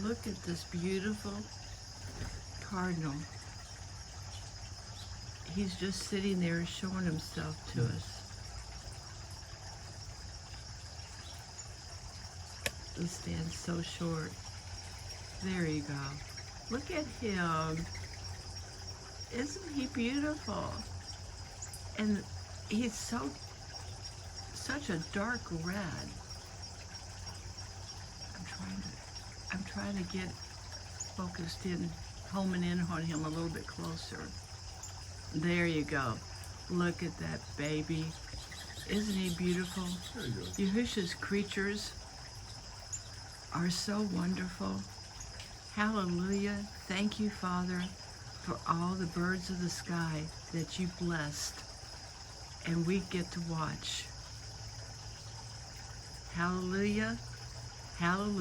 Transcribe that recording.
Look at this beautiful cardinal. He's just sitting there showing himself to us. The stand's so short. There you go. Look at him. Isn't he beautiful? And he's such a dark red. I'm trying to get focused in, homing in on him a little bit closer. There you go. Look at that baby. Isn't he beautiful? There you go. Yahushua's creatures are so wonderful. Hallelujah. Thank you, Father, for all the birds of the sky that you blessed and we get to watch. Hallelujah. Hallelujah.